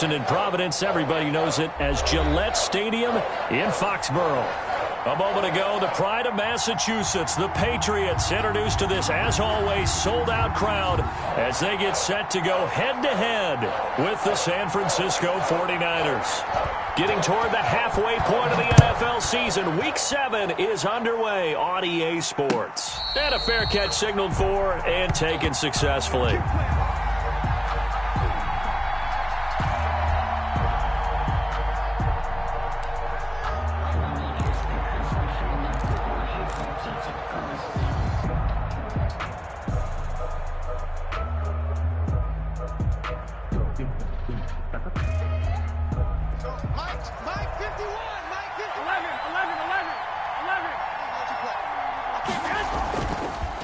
And in Providence, everybody knows it as Gillette Stadium in Foxborough. A moment ago, the pride of Massachusetts, the Patriots, introduced to this, as always, sold-out crowd as they get set to go head-to-head with the San Francisco 49ers. Getting toward the halfway point of the NFL season, Week 7 is underway on EA Sports. And a fair catch signaled for and taken successfully.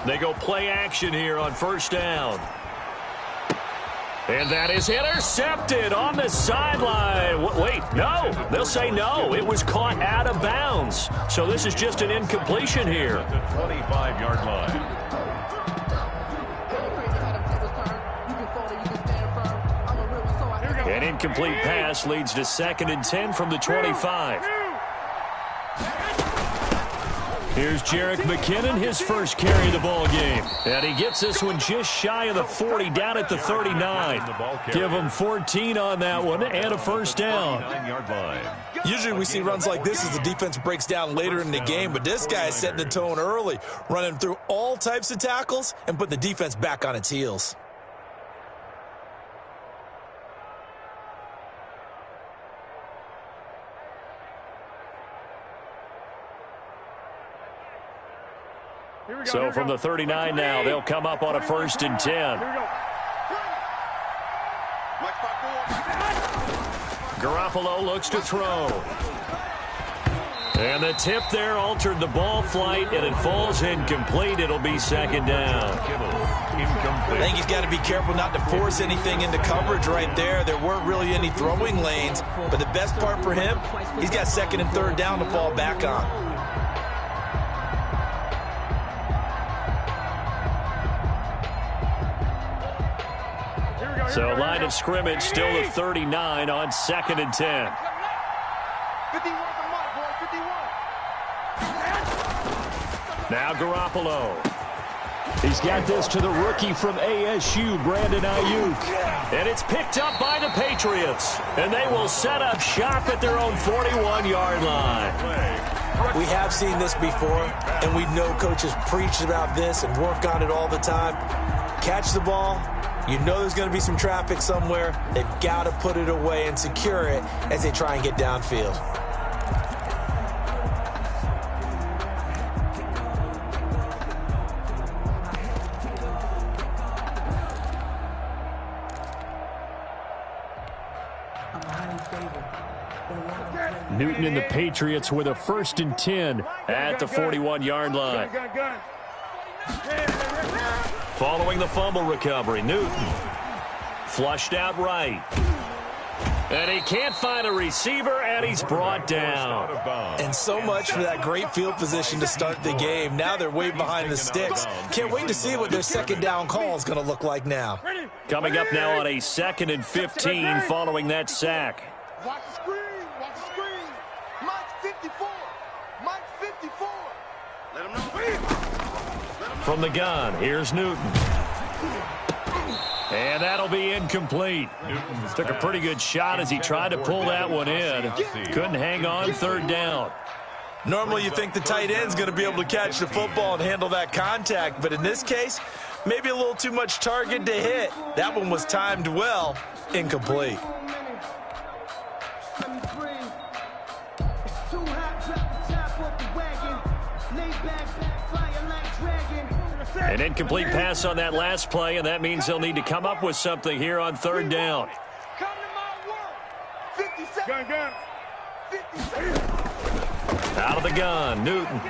They go play action here on first down. And that is intercepted on the sideline. Wait, no. They'll say no. It was caught out of bounds. So this is just an incompletion here. The 25-yard line. An incomplete pass leads to 2nd and 10 from the 25. Here's Jerick McKinnon, his first carry of the ball game. And he gets this one just shy of the 40, down at the 39. Give him 14 on that one and a first down. Usually we see runs like this as the defense breaks down later in the game, but this guy is setting the tone early, running through all types of tackles and putting the defense back on its heels. So from the 39 now, they'll come up on a 1st and 10. Garoppolo looks to throw. And the tip there altered the ball flight, and it falls incomplete. It'll be 2nd down. I think he's got to be careful not to force anything into coverage right there. There weren't really any throwing lanes, but the best part for him, he's got 2nd and 3rd down to fall back on. So line of scrimmage still the 39 on 2nd and 10. Now Garoppolo. He's got this to the rookie from ASU, Brandon Ayuk. And it's picked up by the Patriots. And they will set up shop at their own 41-yard line. We have seen this before, and we know coaches preach about this and work on it all the time. Catch the ball. You know there's going to be some traffic somewhere. They've got to put it away and secure it as they try and get downfield. Newton and the Patriots with a 1st and 10 at the 41-yard line. Following the fumble recovery, Newton flushed out right. And he can't find a receiver, and he's brought down. And so much for that great field position to start the game. Now they're way behind the sticks. Can't wait to see what their 2nd down call is going to look like now. Coming up now on a 2nd and 15 following that sack. Watch the screen. Watch the screen. Mike 54. Mike 54. Let him know. From the gun, here's Newton. And that'll be incomplete. Took a pretty good shot as he tried to pull that one in. Couldn't hang on, 3rd down. Normally you think the tight end's going to be able to catch the football and handle that contact, but in this case, maybe a little too much target to hit. That one was timed well, incomplete. An incomplete pass on that last play, and that means they'll need to come up with something here on 3rd down. Come to my work. 57. Gun. 57. Out of the gun, Newton.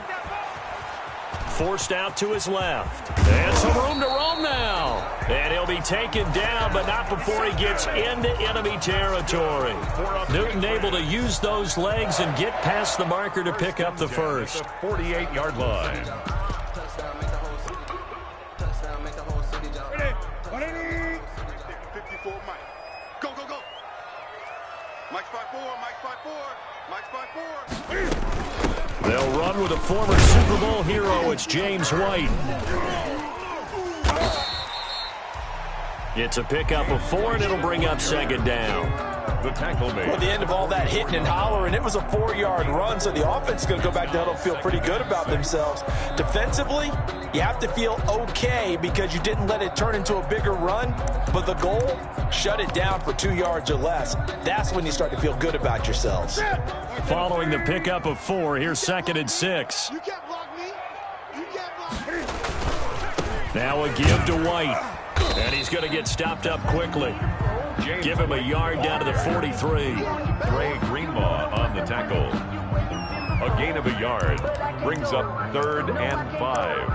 Forced out to his left. And some room to roam now. And he'll be taken down, but not before he gets into enemy territory. Newton able to use those legs and get past the marker to pick up the first. 48-yard line. Mike's by 4, Mike's by 4, Mike's by 4. They'll run with a former Super Bowl hero. It's James White. It's a pickup of 4, and it'll bring up second down. The tackle made. Well, the end of all that hitting and hollering, it was a 4-yard run, so the offense is going to go back to huddle and feel pretty good about themselves. Defensively, you have to feel okay because you didn't let it turn into a bigger run, but the goal, shut it down for 2 yards or less. That's when you start to feel good about yourselves. Following the pickup of 4, here's 2nd and 6. You can't block me. You can't block me. Now a give to White. And he's going to get stopped up quickly. Give him a yard down to the 43. Trey Greenlaw on the tackle. A gain of a yard brings up 3rd and 5.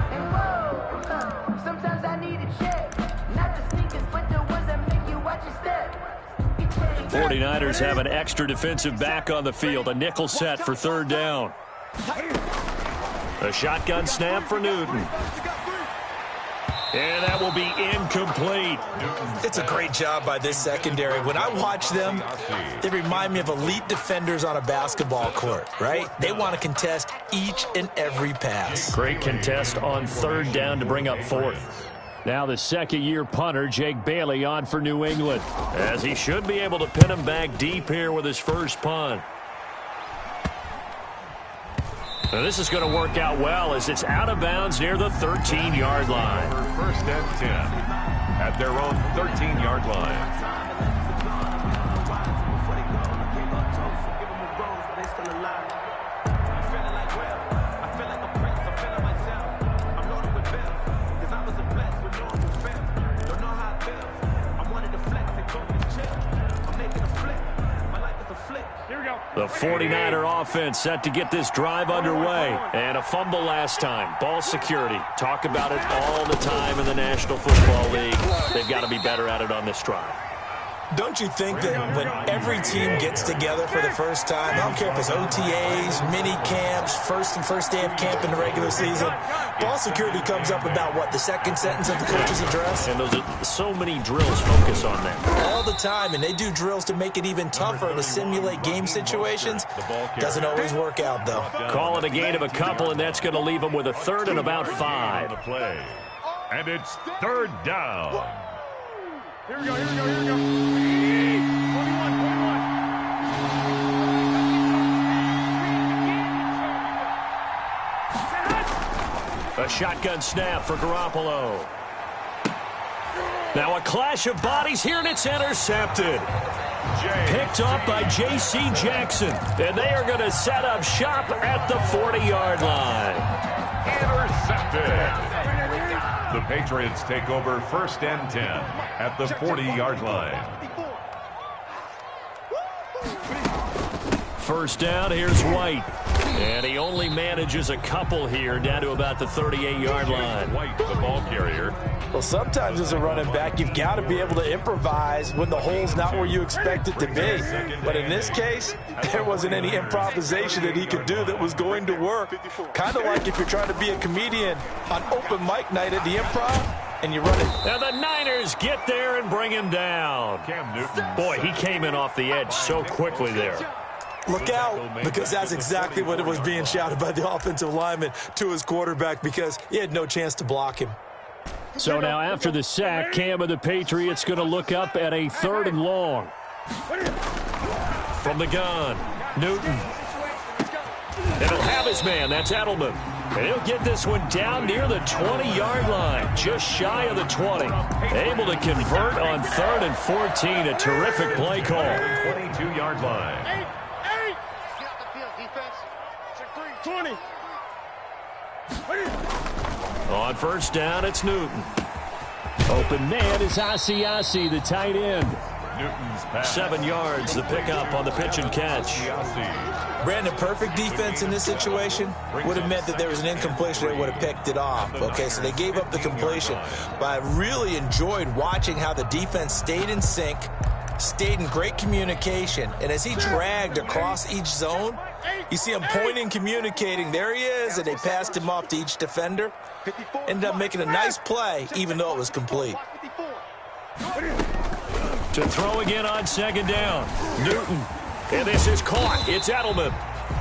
Sometimes I need a check. Not the sneakers, but the ones that make you watch your step. 49ers have an extra defensive back on the field. A nickel set for 3rd down. A shotgun snap for Newton. And that will be incomplete. It's a great job by this secondary. When I watch them, they remind me of elite defenders on a basketball court, right? They want to contest each and every pass. Great contest on 3rd down to bring up 4th. Now the second-year punter, Jake Bailey, on for New England, as he should be able to pin him back deep here with his first punt. Now this is going to work out well as it's out of bounds near the 13-yard line. 1st and 10 at their own 13-yard line. The 49er offense set to get this drive underway. And a fumble last time. Ball security. Talk about it all the time in the National Football League. They've got to be better at it on this drive. Don't you think that when every team gets together for the first time, I don't care if it's OTAs, mini camps, first day of camp in the regular season, ball security comes up about what, the second sentence of the coach's address? And those are so many drills focus on that. All the time, and they do drills to make it even tougher to simulate game situations. Doesn't always work out, though. Call it a gain of a couple, and that's going to leave them with a 3rd and about 5. And it's 3rd down. Here we go, here we go, here we go. 21. A shotgun snap for Garoppolo. Now a clash of bodies here, and it's intercepted. Picked up by J.C. Jackson. And they are going to set up shop at the 40-yard line. Intercepted. The Patriots take over 1st and 10 at the 40-yard line. 1st down, here's White. And he only manages a couple here down to about the 38-yard line. White, the ball carrier. Well, sometimes as a running back, you've got to be able to improvise when the hole's not where you expect it to be. But in this case, there wasn't any improvisation that he could do that was going to work. Kind of like if you're trying to be a comedian on open mic night at the Improv, and you run it. Now the Niners get there and bring him down. Cam Newton. Boy, he came in off the edge so quickly there. Look out, because that's exactly what it was being shouted by the offensive lineman to his quarterback, because he had no chance to block him. So now after the sack, Cam of the Patriots going to look up at a 3rd and long. From the gun, Newton. And he'll have his man, that's Edelman. And he'll get this one down near the 20-yard line, just shy of the 20. Able to convert on 3rd and 14, a terrific play call. 22-yard line. 20. On 1st down, it's Newton. Open man is Asiasi, the tight end. Newton's pass. 7 yards, the pickup on the pitch and catch. Brandon, perfect defense in this situation would have meant that there was an incompletion. They would have picked it off. Okay, so they gave up the completion. But I really enjoyed watching how the defense stayed in sync, stayed in great communication, and as he dragged across each zone, you see him pointing, communicating. There he is, and they passed him off to each defender. Ended up making a nice play, even though it was complete. To throw again on 2nd down. Newton And this is caught. It's Edelman.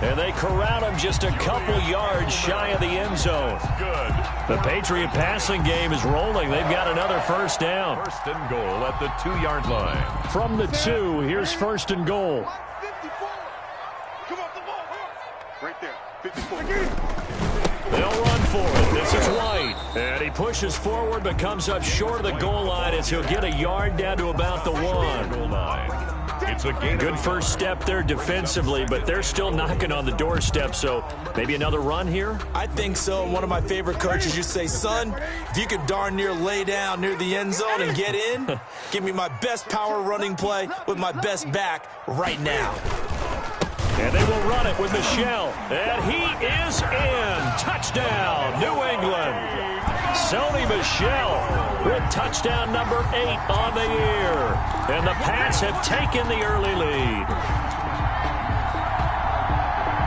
And they corral him just a couple yards shy of the end zone. Good. The Patriot passing game is rolling. They've got another first down. First and goal at the 2-yard line. From the 2, here's first and goal. 54. Come off the ball. Right there. 54. They'll run for it. This is White. And he pushes forward but comes up short of the goal line as he'll get a yard down to about the 1. Goal line. It's a gain. Good first step there defensively, but they're still knocking on the doorstep, so maybe another run here? I think so. One of my favorite coaches used to say, son, if you could darn near lay down near the end zone and get in, give me my best power running play with my best back right now. And they will run it with Michel. And he is in. Touchdown, New England. Sony Michel with touchdown number 8 on the year. And the Pats have taken the early lead.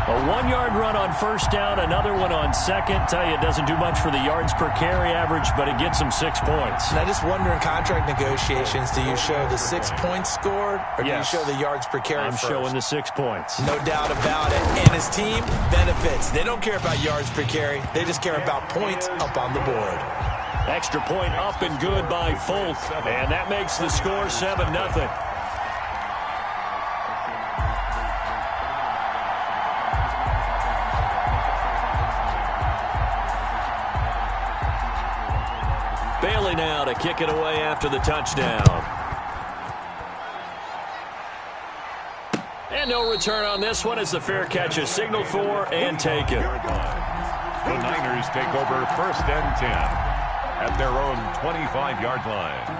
A 1-yard run on first down, another one on second. Tell you, it doesn't do much for the yards per carry average, but it gets them 6 points. And I just wonder in contract negotiations, do you show the 6 points scored or do you show the yards per carry I'm first? showing the 6 points. No doubt about it. And his team benefits. They don't care about yards per carry. They just care about points up on the board. Extra point up and good by Folk. And that makes the score 7-0. Bailey now to kick it away after the touchdown. And no return on this one as the fair catch is signaled for and taken. The Niners take over first and 10 at their own 25-yard line.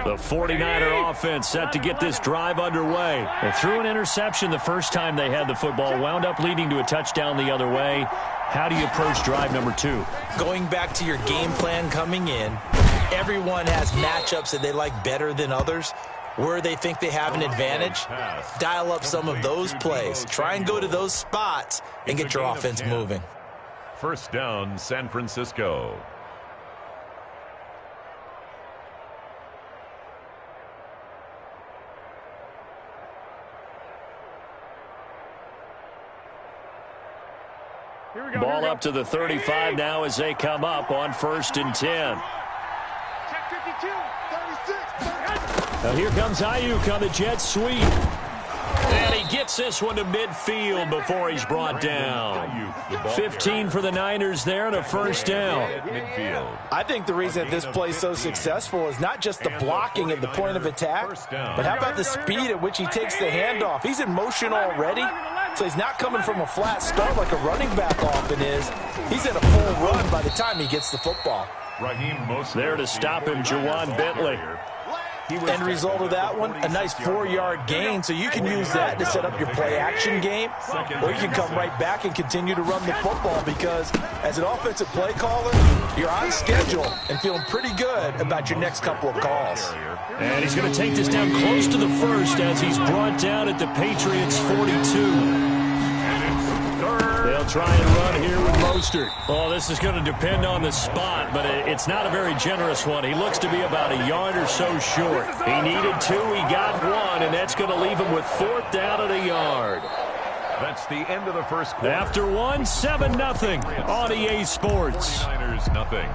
The 49er offense set to get this drive underway. They threw an interception the first time they had the football, wound up leading to a touchdown the other way. How do you approach drive number 2? Going back to your game plan coming in, everyone has matchups that they like better than others. Where they think they have an advantage, dial up some of those plays. Try and go to those spots and get your offense moving. First down, San Francisco. Ball up to the 35 now as they come up on first and 10. Check 52, 36. Now here comes Ayuk on the jet sweep. And he gets this one to midfield before he's brought down. 15 for the Niners there and a first down. I think the reason that this play is so successful is not just the blocking at the point of attack, but how about the speed at which he takes the handoff? He's in motion already, so he's not coming from a flat start like a running back often is. He's in a full run by the time he gets the football. There to stop him, Jawan Bentley. End result of that one, a nice 4-yard gain, so you can use that to set up your play-action game, or you can come right back and continue to run the football because as an offensive play caller, you're on schedule and feeling pretty good about your next couple of calls. And he's going to take this down close to the first as he's brought down at the Patriots' 42. They'll try and run here with Mostert. Oh, this is going to depend on the spot, but it's not a very generous one. He looks to be about a yard or so short. He needed 2, he got 1, and that's going to leave him with 4th down at a yard. That's the end of the first quarter. After 1, 7-0 on EA Sports. 49ers nothing.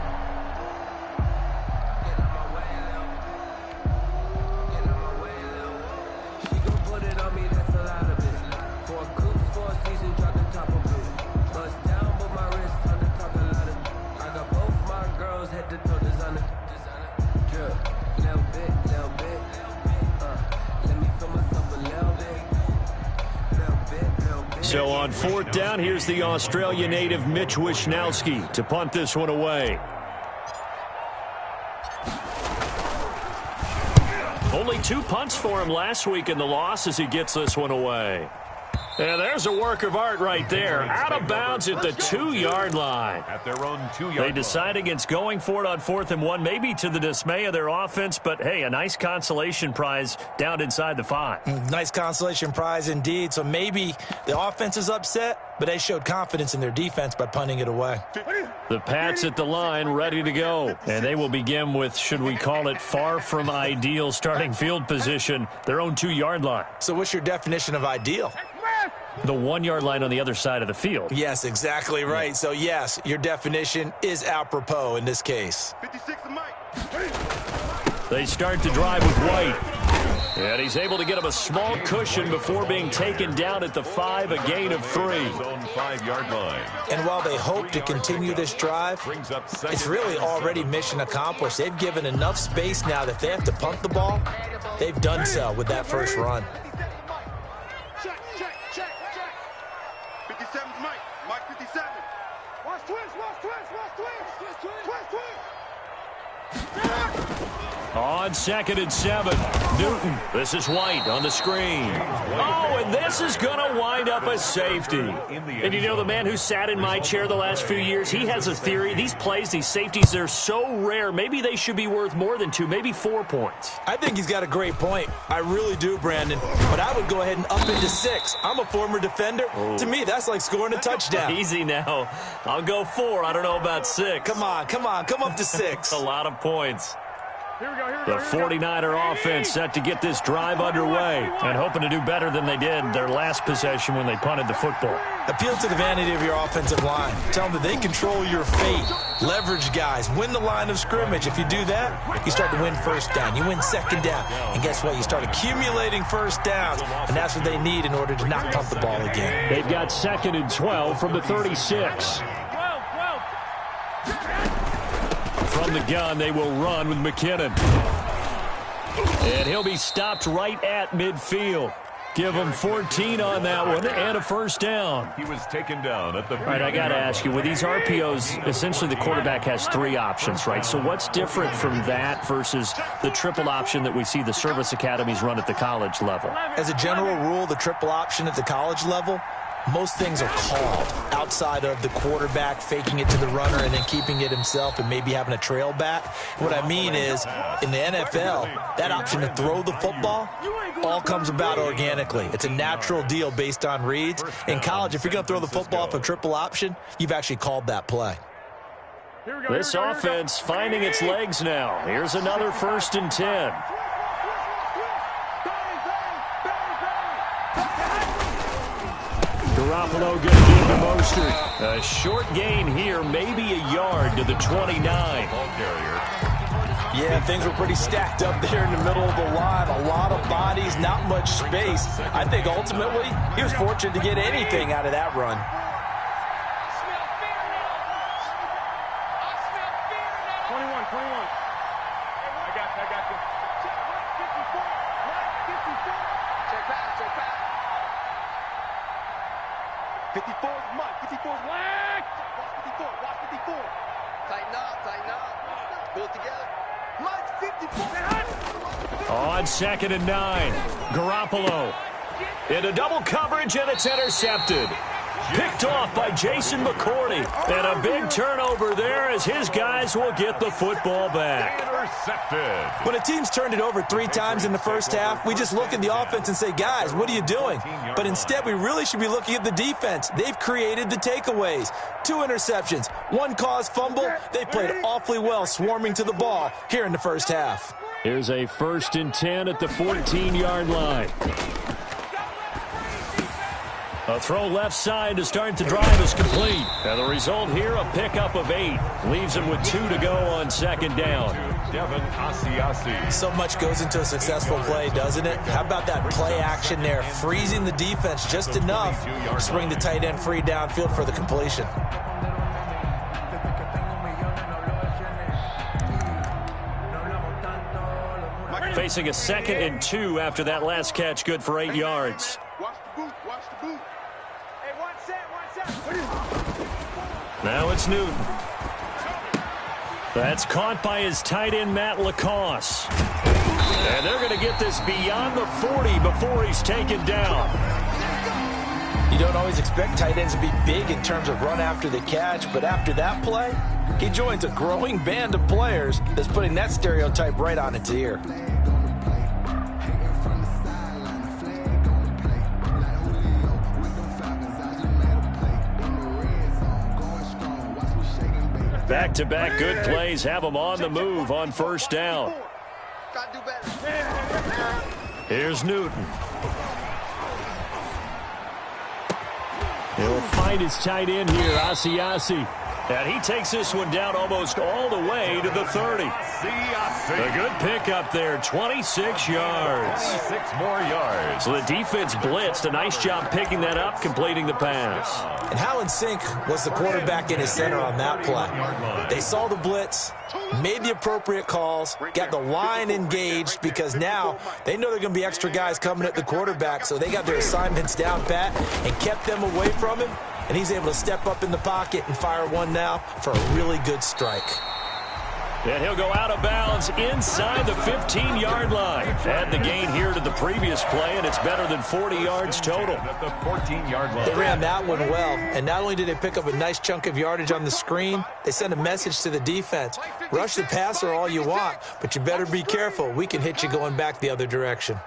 So on 4th down, here's the Australia native Mitch Wishnowsky to punt this one away. Only 2 punts for him last week in the loss as he gets this one away. And there's a work of art right there. Out of bounds at the 2-yard line. At their own 2-yard line. They decide against going for it on 4th and 1, maybe to the dismay of their offense, but hey, a nice consolation prize down inside the 5. Nice consolation prize indeed. So maybe the offense is upset, but they showed confidence in their defense by punting it away. The Pats at the line ready to go. And they will begin with, should we call it, far from ideal starting field position, their own 2-yard line. So what's your definition of ideal? The 1-yard line on the other side of the field. Yes, exactly right. So, yes, your definition is apropos in this case. 56 and Mike. They start to drive with White. And he's able to get him a small cushion before being taken down at the 5, a gain of 3. His own 5-yard line. And while they hope to continue this drive, it's really already mission accomplished. They've given enough space now that if they have to punt the ball, they've done so with that first run. 57's Mike. Mike 57. Watch twist. On 2nd and 7, Newton. This is White on the screen. Oh, and this is going to wind up a safety. And you know, the man who sat in my chair the last few years, he has a theory. These plays, these safeties, they're so rare. Maybe they should be worth more than 2, maybe 4 points. I think he's got a great point. I really do, Brandon. But I would go ahead and up into 6. I'm a former defender. Oh. To me, that's like scoring a touchdown. Easy now. I'll go 4. I don't know about 6. Come on. Come up to 6. A lot of points. The 49er offense set to get this drive underway and hoping to do better than they did their last possession when they punted the football. Appeal to the vanity of your offensive line. Tell them that they control your fate. Leverage guys. Win the line of scrimmage. If you do that, you start to win first down. You win second down. And guess what? You start accumulating first downs. And that's what they need in order to not punt the ball again. They've got 2nd and 12 from the 36. From the gun, they will run with McKinnon. And he'll be stopped right at midfield. Give him 14 on that one and a first down. He was taken down at the... All right, I got to ask you, with these RPOs, essentially the quarterback has 3 options, right? So what's different from that versus the triple option that we see the service academies run at the college level? As a general rule, the triple option at the college level, most things are called outside of the quarterback faking it to the runner and then keeping it himself and maybe having a trail back. What I mean is, in the NFL, that option to throw the football all comes about organically. It's a natural deal based on reads. In college, if you're going to throw the football off a triple option, you've actually called that play. This offense finding its legs now. Here's another 1st and 10. Garoppolo going to give to Mostert. A short gain here, maybe a yard to the 29. Ball carrier. Yeah, things were pretty stacked up there in the middle of the line. A lot of bodies, not much space. I think ultimately he was fortunate to get anything out of that run. On 2nd and 9, Garoppolo into double coverage, and it's intercepted. Picked off by Jason McCourty. And a big turnover there as his guys will get the football back. Intercepted. When a team's turned it over 3 times in the first half, we just look at the offense and say, guys, what are you doing? But instead, we really should be looking at the defense. They've created the takeaways. 2 interceptions, 1 caused fumble. They played awfully well swarming to the ball here in the first half. Here's a 1st and 10 at the 14-yard line. A throw left side to start the drive is complete. And the result here, a pickup of 8. Leaves him with 2 to go on 2nd down. Devin Asiasi. So much goes into a successful play, doesn't it? How about that play action there? Freezing the defense just enough to bring the tight end free downfield for the completion. Facing a 2nd and 2 after that last catch, good for 8 yards. Watch the boot. Watch the boot. Hey, one set. Now it's Newton. That's caught by his tight end, Matt Lacoste. And they're going to get this beyond the 40 before he's taken down. You don't always expect tight ends to be big in terms of run after the catch, but after that play, he joins a growing band of players that's putting that stereotype right on its ear. Back-to-back good plays have them on the move on first down. Here's Newton. He'll find his tight end here, Asiasi. And he takes this one down almost all the way to the 30. A good pickup there, 26 yards. 6 more yards. So the defense blitzed. A nice job picking that up, completing the pass. And how in sync was the quarterback in his center on that play? They saw the blitz, made the appropriate calls, got the line engaged because now they know there are going to be extra guys coming at the quarterback, so they got their assignments down pat and kept them away from him. And he's able to step up in the pocket and fire one now for a really good strike. And he'll go out of bounds inside the 15-yard line. Add the gain here to the previous play, and it's better than 40 yards total. At the 14-yard line. They ran that one well, and not only did they pick up a nice chunk of yardage on the screen, they sent a message to the defense. Rush the passer all you want, but you better be careful. We can hit you going back the other direction.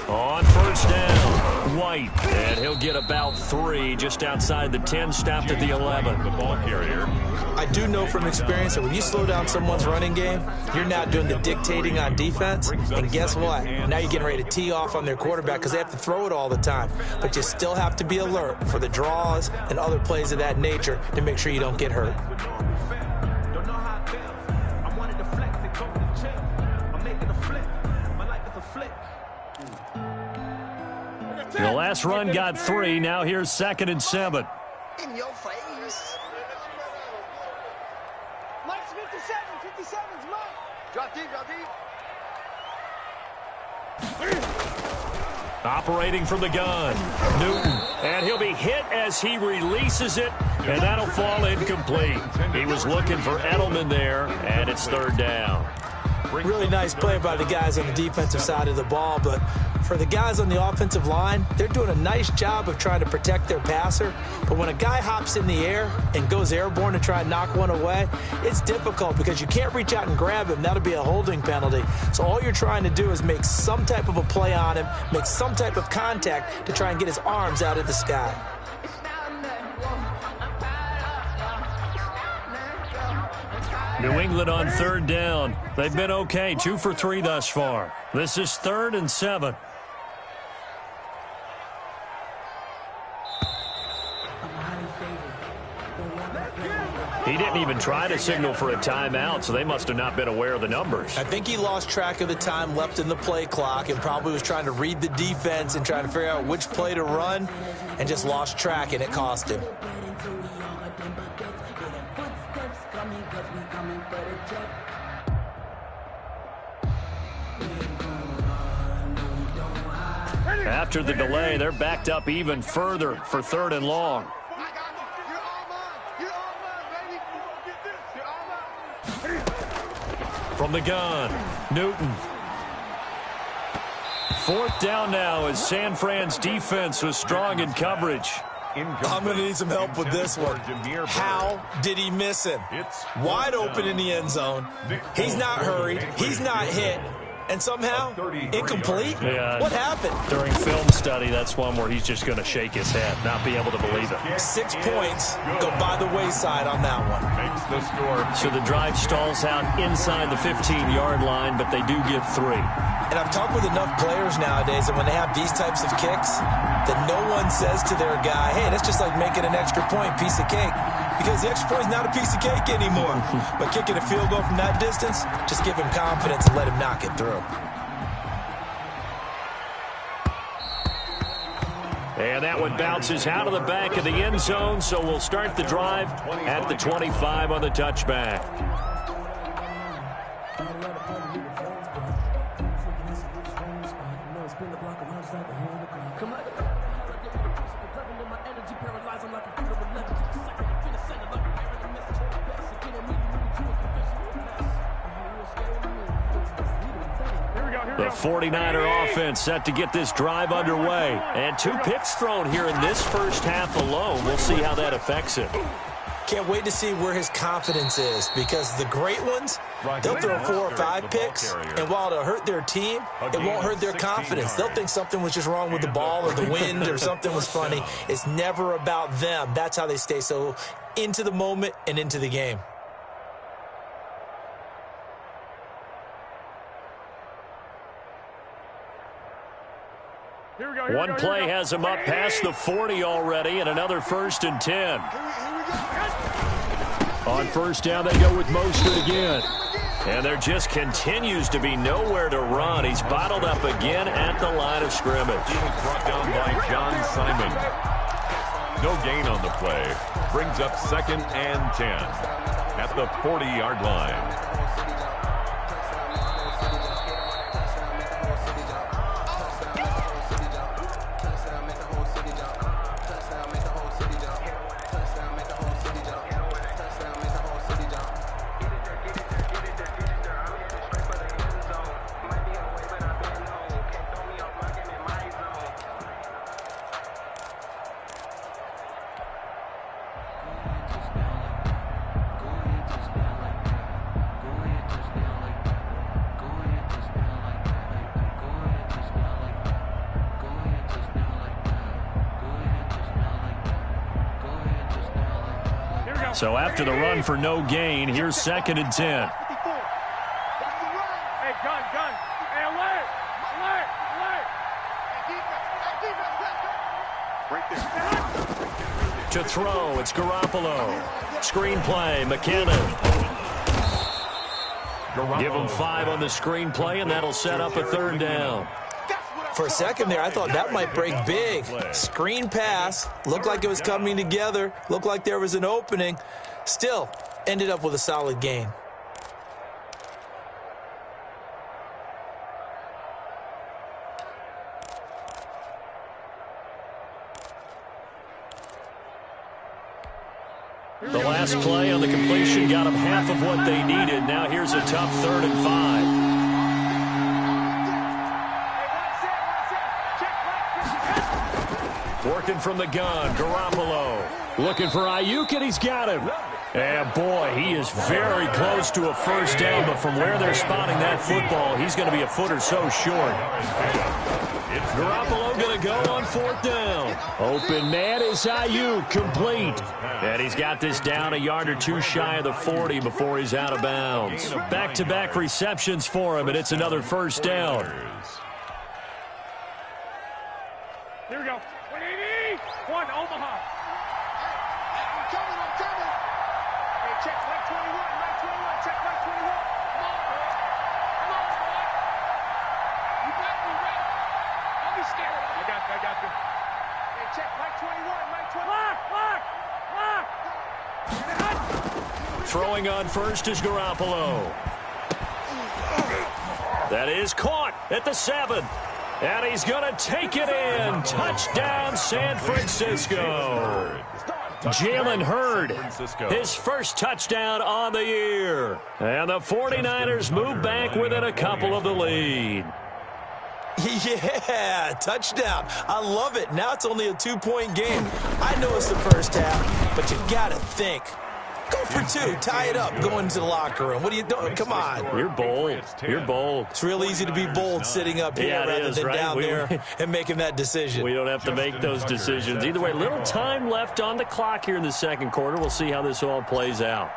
On first down, White, and he'll get about 3 just outside the 10, stopped at the 11. The ball carrier. I do know from experience that when you slow down someone's running game, you're not doing the dictating on defense, and guess what? Now you're getting ready to tee off on their quarterback because they have to throw it all the time, but you still have to be alert for the draws and other plays of that nature to make sure you don't get hurt. The last run got 3. Now here's 2nd and 7. In your face. Mike's 57. 57's Mike. Drop deep, drop deep. Operating from the gun, Newton. And he'll be hit as he releases it, and that'll fall incomplete. He was looking for Edelman there, and it's 3rd down. Really nice play by the guys on the defensive side of the ball, but for the guys on the offensive line, they're doing a nice job of trying to protect their passer. But when a guy hops in the air and goes airborne to try and knock one away, it's difficult because you can't reach out and grab him. That'll be a holding penalty. So all you're trying to do is make some type of a play on him, make some type of contact to try and get his arms out of the sky. New England on 3rd down. They've been okay, 2 for 3 thus far. This is 3rd and 7. He didn't even try to signal for a timeout, so they must have not been aware of the numbers. I think he lost track of the time left in the play clock and probably was trying to read the defense and trying to figure out which play to run and just lost track, and it cost him. After the delay, they're backed up even further for 3rd and long. From the gun, Newton. 4th down now as San Fran's defense was strong in coverage. I'm going to need some help with this one. How did he miss him? Wide open in the end zone. He's not hurried. He's not hit. And somehow, incomplete? Yeah. What happened? During film study, that's one where he's just going to shake his head, not be able to believe it. 6 points go by the wayside on that one. Makes the score. So the drive stalls out inside the 15-yard line, but they do get 3. And I've talked with enough players nowadays that when they have these types of kicks, that no one says to their guy, hey, that's just like making an extra point, piece of cake. Because the extra point is not a piece of cake anymore. But kicking a field goal from that distance, just give him confidence and let him knock it through. And that one bounces out of the back of the end zone, so we'll start the drive at the 25 on the touchback. The 49er offense set to get this drive underway. And 2 picks thrown here in this first half alone. We'll see how that affects him. Can't wait to see where his confidence is, because the great ones, they'll throw 4 or 5 picks, and while it'll hurt their team, it won't hurt their confidence. They'll think something was just wrong with the ball or the wind or something was funny. It's never about them. That's how they stay so into the moment and into the game. One play has him up past the 40 already, and another 1st and 10. On first down, they go with Mostert again. And there just continues to be nowhere to run. He's bottled up again at the line of scrimmage. He was brought down by John Simon. No gain on the play. Brings up 2nd and 10 at the 40-yard line. So after the run for no gain, here's 2nd and 10. Hey, gun. Hey, alert. Right there. To throw, it's Garoppolo. Screenplay, McKinnon. Give him 5 on the screenplay, and that'll set up a 3rd down. For a second there, I thought that might break big. Screen pass, looked like it was coming together, looked like there was an opening. Still, ended up with a solid gain. The last play on the completion got them half of what they needed. Now here's a tough 3rd and 5. Working from the gun, Garoppolo. Looking for Ayuk, and he's got him. And, boy, he is very close to a 1st down, but from where they're spotting that football, he's going to be a foot or so short. Garoppolo going to go on 4th down. Open man is Ayuk, complete. And he's got this down a yard or 2 shy of the 40 before he's out of bounds. Back-to-back receptions for him, and it's another 1st down. Here we go. 180. 1, Omaha. I'm coming. Hey, check right 21. Check right 21. Come on, boy. You got me, right? Don't be scared. I got you. Hey, check right 21. Throwing on first is Garoppolo. That is caught at the 7. And he's going to take it in. Touchdown, San Francisco. Jalen Hurd, his first touchdown on the year. And the 49ers move back within a couple of the lead. Yeah, touchdown. I love it. Now it's only a 2-point game. I know it's the first half, but you got to think. Go for 2. Tie it up. Go into the locker room. What are you doing? Come on. You're bold. It's real easy to be bold sitting up here rather than down there and making that decision. We don't have to make those decisions. Either way, little time left on the clock here in the 2nd quarter. We'll see how this all plays out.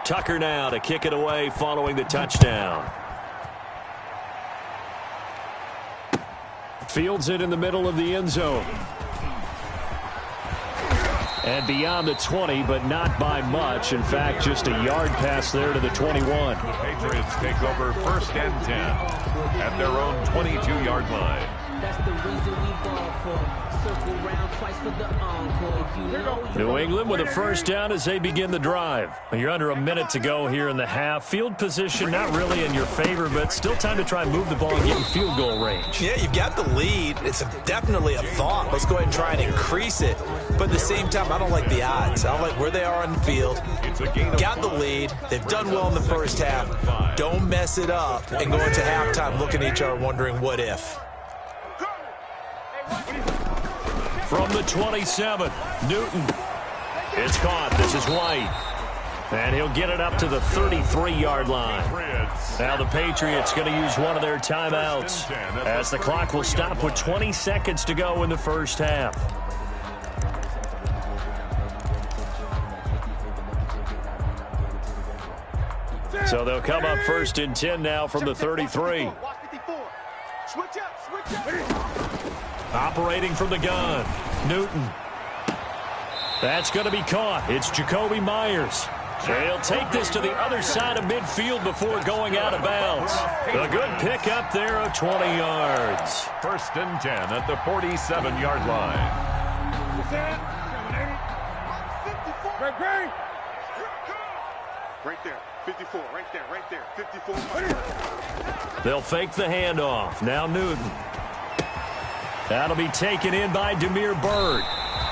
Tucker now to kick it away following the touchdown. Fields it in the middle of the end zone. And beyond the 20, but not by much. In fact, just a yard pass there to the 21. The Patriots take over 1st and 10 at their own 22-yard line. That's the reason we ball for. Circle round twice for the encore. If you know, New England with a 1st down as they begin the drive. You're under a minute to go here in the half. Field position not really in your favor, but still time to try and move the ball and get in field goal range. Yeah, you've got the lead. It's definitely a thought. Let's go ahead and try and increase it. But at the same time, I don't like the odds. I don't like where they are on the field. Got the lead. They've done well in the first half. Don't mess mess it up and go into halftime looking at each other wondering what if. From the 27, Newton. It's caught. This is White. And he'll get it up to the 33-yard line. Now the Patriots going to use one of their timeouts as the clock will stop with 20 seconds to go in the first half. So they'll come up 1st and 10 now from the 33. Operating from the gun, Newton. That's going to be caught. It's Jacoby Myers. He'll take this to the other side of midfield before going out of bounds. A good pickup there of 20 yards. 1st and 10 at the 47-yard line. Right there, 54, right there, 54. They'll fake the handoff. Now Newton. That'll be taken in by Damiere Byrd.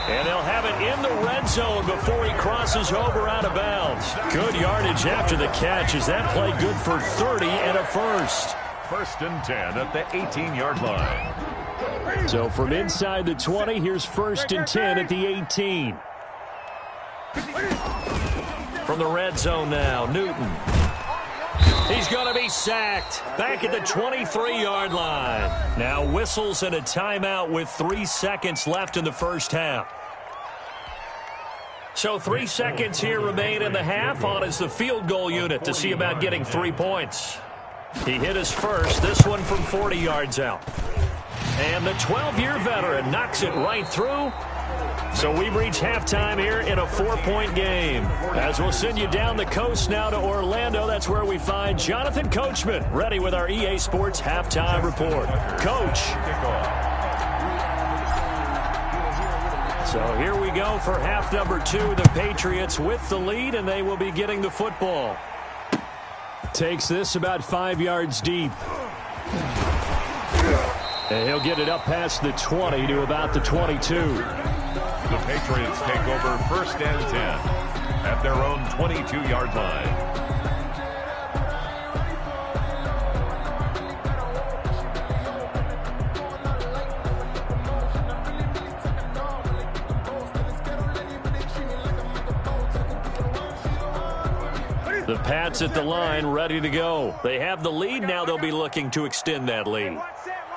And they'll have it in the red zone before he crosses over out of bounds. Good yardage after the catch. Is that play good for 30 and a first? 1st and 10 at the 18-yard line. So from inside the 20, here's 1st and 10 at the 18. From the red zone now, Newton. He's going to be sacked back at the 23-yard line. Now whistles and a timeout with 3 seconds left in the first half. So 3 seconds here remain in the half. On is the field goal unit to see about getting 3 points. He hit his first, this one from 40 yards out. And the 12-year veteran knocks it right through. So we've reached halftime here in a 4-point game. As we'll send you down the coast now to Orlando, that's where we find Jonathan Coachman ready with our EA Sports Halftime Report. Coach. So here we go for half number 2. The Patriots with the lead, and they will be getting the football. Takes this about 5 yards deep. And he'll get it up past the 20 to about the 22. The Patriots take over 1st and 10 at their own 22-yard line. The Pats at the line ready to go. They have the lead. Now they'll be looking to extend that lead.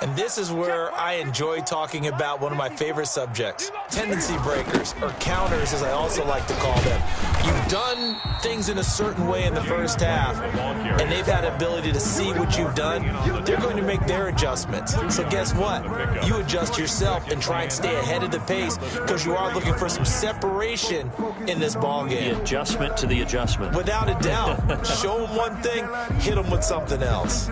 And this is where I enjoy talking about one of my favorite subjects, tendency breakers, or counters as I also like to call them. You've done things in a certain way in the first half, and they've had the ability to see what you've done. They're going to make their adjustments. So guess what? You adjust yourself and try and stay ahead of the pace because you are looking for some separation in this ball game. The adjustment to the adjustment. Without a doubt. Show them one thing, hit them with something else.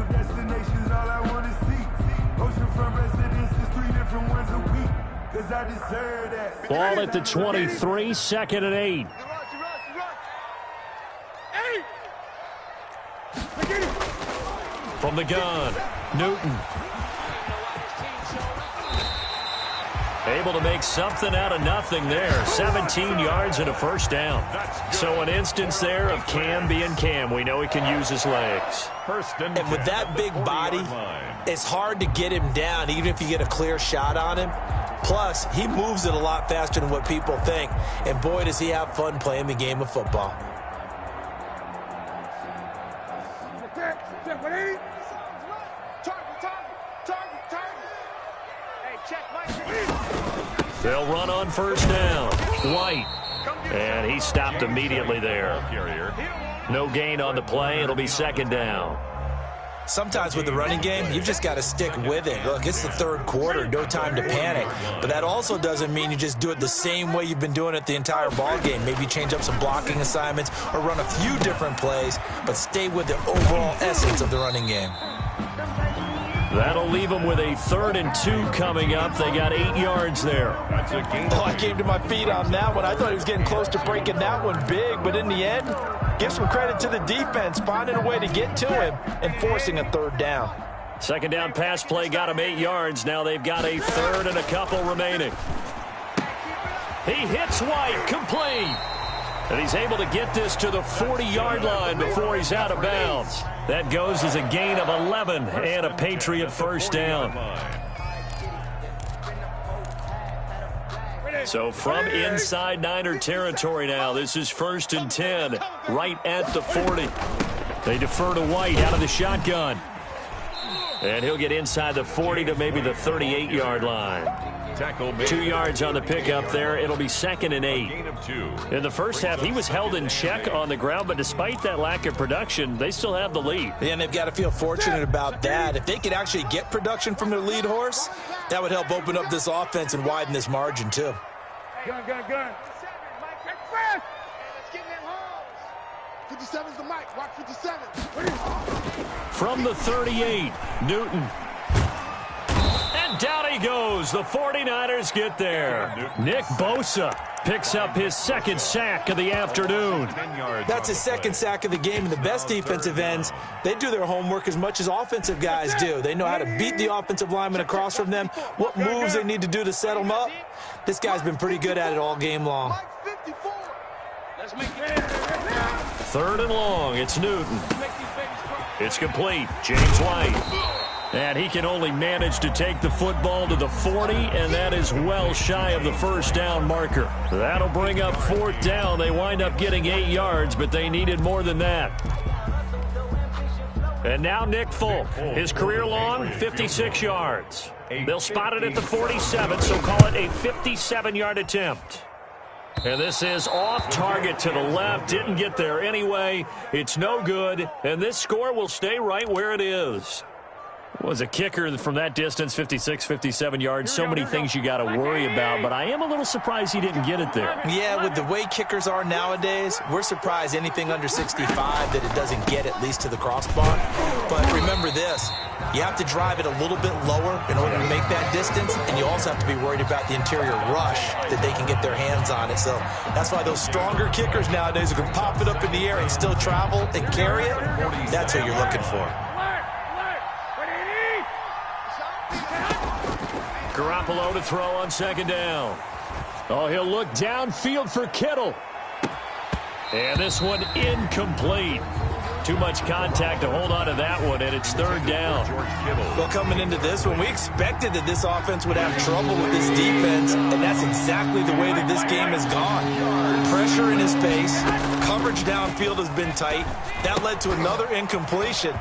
Ball at the 23, 2nd and 8. From the gun, Newton. Able to make something out of nothing there. 17 yards and a first down. So an instance there of Cam being Cam. We know he can use his legs. And with that big body, it's hard to get him down, even if you get a clear shot on him. Plus, he moves it a lot faster than what people think. And boy, does he have fun playing the game of football. They'll run on first down. White. And he stopped immediately there. No gain on the play. It'll be 2nd down. Sometimes with the running game, you've just got to stick with it. Look, it's the 3rd quarter, no time to panic. But that also doesn't mean you just do it the same way you've been doing it the entire ball game. Maybe change up some blocking assignments or run a few different plays, but stay with the overall essence of the running game. That'll leave them with a 3rd and 2 coming up. They got 8 yards there. Oh, I came to my feet on that one. I thought he was getting close to breaking that one big, but in the end, give some credit to the defense, finding a way to get to him and forcing a 3rd down. 2nd down pass play got him 8 yards. Now they've got a 3rd and a couple remaining. He hits White, complete. And he's able to get this to the 40-yard line before he's out of bounds. That goes as a gain of 11 and a Patriot first down. So from inside Niner territory now, this is 1st and 10, right at the 40. They defer to White out of the shotgun. And he'll get inside the 40 to maybe the 38-yard line. 2 yards on the pickup there. It'll be 2nd and 8. In the first half, he was held in check on the ground, but despite that lack of production, they still have the lead. And they've got to feel fortunate about that. If they could actually get production from their lead horse, that would help open up this offense and widen this margin, too. Gun. Hey, fast! Let's get in them holes. 57's the mic. Watch 57. From the 38, Newton. And down he goes. The 49ers get there. Nick Bosa picks up his 2nd sack of the afternoon. That's his 2nd sack of the game. And the best defensive ends, they do their homework as much as offensive guys do. They know how to beat the offensive lineman across from them, what moves they need to do to set them up. This guy's been pretty good at it all game long. 3rd and long. It's Newton. It's complete. James White. And he can only manage to take the football to the 40, and that is well shy of the first down marker. That'll bring up 4th down. They wind up getting 8 yards, but they needed more than that. And now Nick Folk. His career long, 56 yards. They'll spot it at the 47, so call it a 57-yard attempt. And this is off target to the left. Didn't get there anyway. It's no good, and this score will stay right where it is. Was a kicker from that distance, 56, 57 yards. So many things you got to worry about, but I am a little surprised he didn't get it there. Yeah, with the way kickers are nowadays, we're surprised anything under 65 that it doesn't get at least to the crossbar. But remember this, you have to drive it a little bit lower in order to make that distance, and you also have to be worried about the interior rush that they can get their hands on it. So that's why those stronger kickers nowadays who can pop it up in the air and still travel and carry it, that's what you're looking for. Garoppolo to throw on 2nd down. Oh, he'll look downfield for Kittle. And this one incomplete. Too much contact to hold on to that one, and it's 3rd down. Well, coming into this one, we expected that this offense would have trouble with this defense, and that's exactly the way that this game has gone. Pressure in his face, coverage downfield has been tight. That led to another incompletion.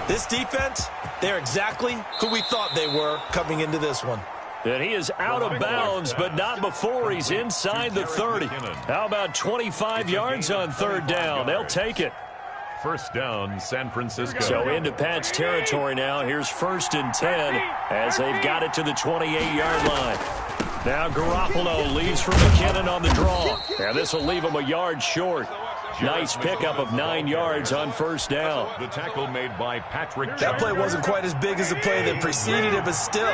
This defense, they're exactly who we thought they were coming into this one. And he is out of bounds, but not before he's inside the 30. How about 25 yards on 3rd down? They'll take it. First down, San Francisco. So into Pat's territory now. Here's 1st and 10 as they've got it to the 28-yard line. Now Garoppolo leaves for McKinnon on the draw. And this will leave him a yard short. Nice pickup of 9 yards on 1st down. The tackle made by Patrick. That play wasn't quite as big as the play that preceded it, but still,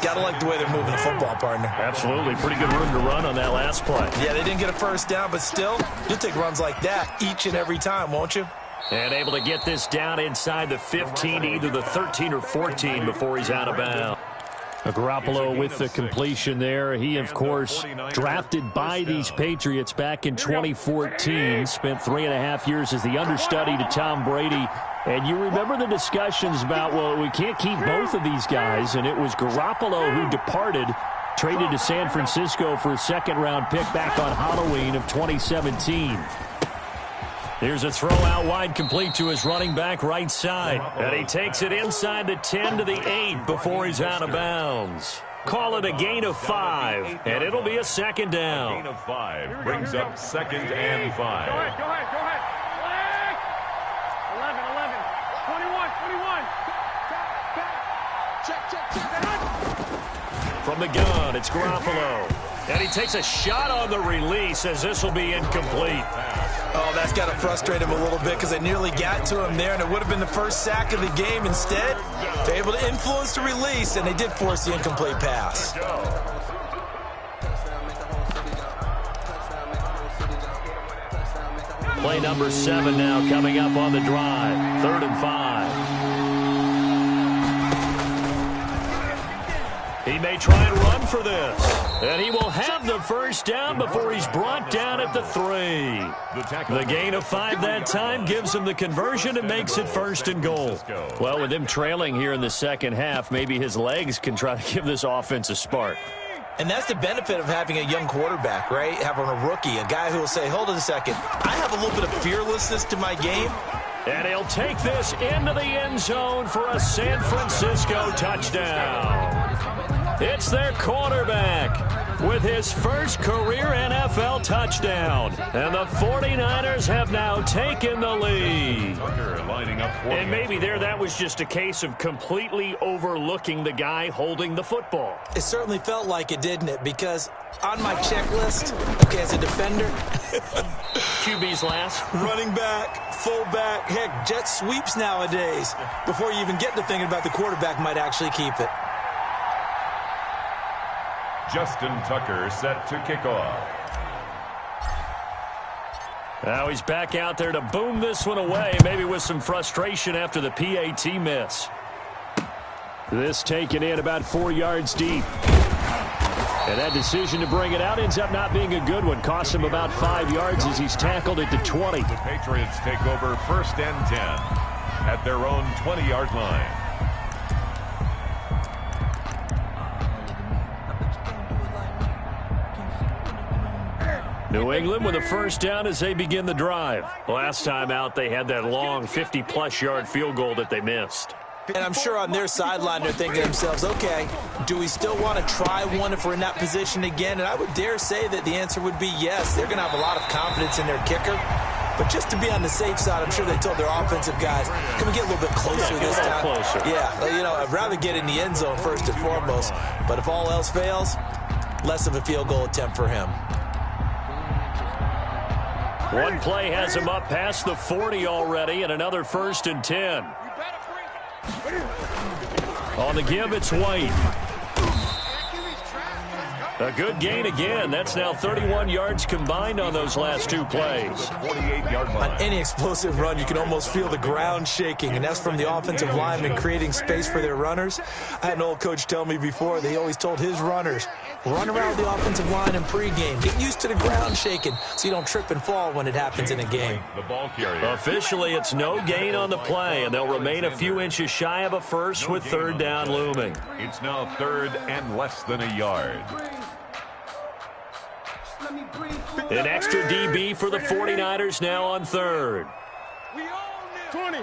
got to like the way they're moving the football, partner. Absolutely. Pretty good room to run on that last play. Yeah, they didn't get a first down, but still, you'll take runs like that each and every time, won't you? And able to get this down inside the 15, either the 13 or 14 before he's out of bounds. Garoppolo with the completion there. He, of course, drafted by these Patriots back in 2014. Spent 3.5 years as the understudy to Tom Brady. And you remember the discussions about, well, we can't keep both of these guys. And it was Garoppolo who departed, traded to San Francisco for a 2nd-round pick back on Halloween of 2017. Here's a throw out wide, complete to his running back right side. And he takes it inside the 10 to the 8 before he's out of bounds. Call it a gain of 5, and it'll be a 2nd down. Gain of 5 brings up 2nd and 5. Go ahead. 11. Check. From the gun, it's Garoppolo. And he takes a shot on the release as this will be incomplete. Oh, that's got to frustrate him a little bit because they nearly got to him there, and it would have been the first sack of the game. Instead, they're able to influence the release, and they did force the incomplete pass. Play number 7 now coming up on the drive. 3rd and 5. He may try and run for this. And he will have the first down before he's brought down at the 3. The gain of 5 that time gives him the conversion and makes it 1st and goal. Well, with him trailing here in the second half, maybe his legs can try to give this offense a spark. And that's the benefit of having a young quarterback, right? Having a rookie, a guy who will say, hold on a second, I have a little bit of fearlessness to my game. And he'll take this into the end zone for a San Francisco touchdown. It's their quarterback with his first career NFL touchdown. And the 49ers have now taken the lead. And maybe that was just a case of completely overlooking the guy holding the football. It certainly felt like it, didn't it? Because on my checklist, okay, as a defender, QB's last. Running back, fullback, heck, jet sweeps nowadays. Before you even get to thinking about the quarterback might actually keep it. Justin Tucker set to kick off. Now he's back out there to boom this one away, maybe with some frustration after the PAT miss. This taken in about 4 yards deep. And that decision to bring it out ends up not being a good one. Costs him about 5 yards as he's tackled at the 20. The Patriots take over 1st and 10 at their own 20-yard line. New England with a first down as they begin the drive. Last time out, they had that long 50-plus yard field goal that they missed. And I'm sure on their sideline they're thinking to themselves, okay, do we still want to try one if we're in that position again? And I would dare say that the answer would be yes. They're going to have a lot of confidence in their kicker. But just to be on the safe side, I'm sure they told their offensive guys, can we get a little bit closer this time? Closer. Yeah, you know, I'd rather get in the end zone first and foremost. But if all else fails, less of a field goal attempt for him. One play has him up past the 40 already, and another 1st and 10. On the give, it's White. A good gain again. That's now 31 yards combined on those last 2 plays. 48-yard line. On any explosive run, you can almost feel the ground shaking, and that's from the offensive linemen creating space for their runners. I had an old coach tell me before, they always told his runners, run around the offensive line in pregame. Get used to the ground shaking so you don't trip and fall when it happens in a game. The ball carrier. Officially, it's no gain on the play, and they'll remain a few inches shy of a first with 3rd down looming. It's now 3rd and less than a yard. An extra DB for the 49ers now on 3rd. 20.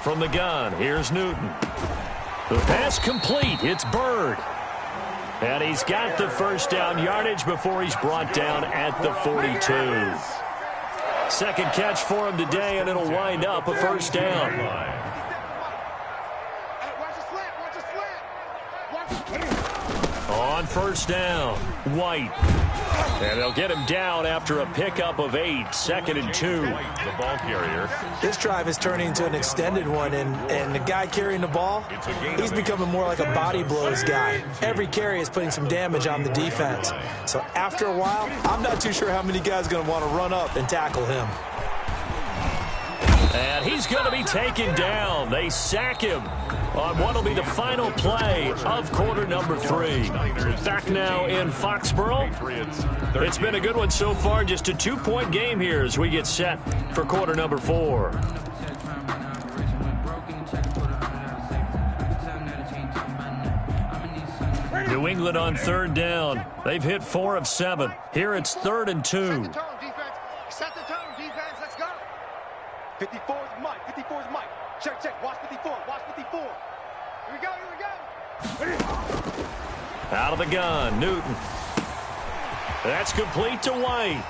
From the gun, here's Newton. The pass complete. It's Bird. And he's got the first down yardage before he's brought down at the 42. Second catch for him today, and it'll wind up a first down. On first down, White. And they'll get him down after a pickup of 8, 2nd and 2. The ball carrier. This drive is turning into an extended one, and the guy carrying the ball, he's becoming more like a body blows guy. Every carry is putting some damage on the defense. So after a while, I'm not too sure how many guys are going to want to run up and tackle him. And he's going to be taken down. They sack him on what will be the final play of quarter number 3. Back now in Foxborough. It's been a good one so far. Just a 2-point game here as we get set for quarter number 4. New England on 3rd down. They've hit 4 of 7. Here it's 3rd and 2. Set the tone, defense. Set the tone, defense. Let's go. 54 is Mike. 54 is Mike. Check, check. Watch 54. Watch 54. Here we go. Here we go. Out of the gun, Newton. That's complete to White.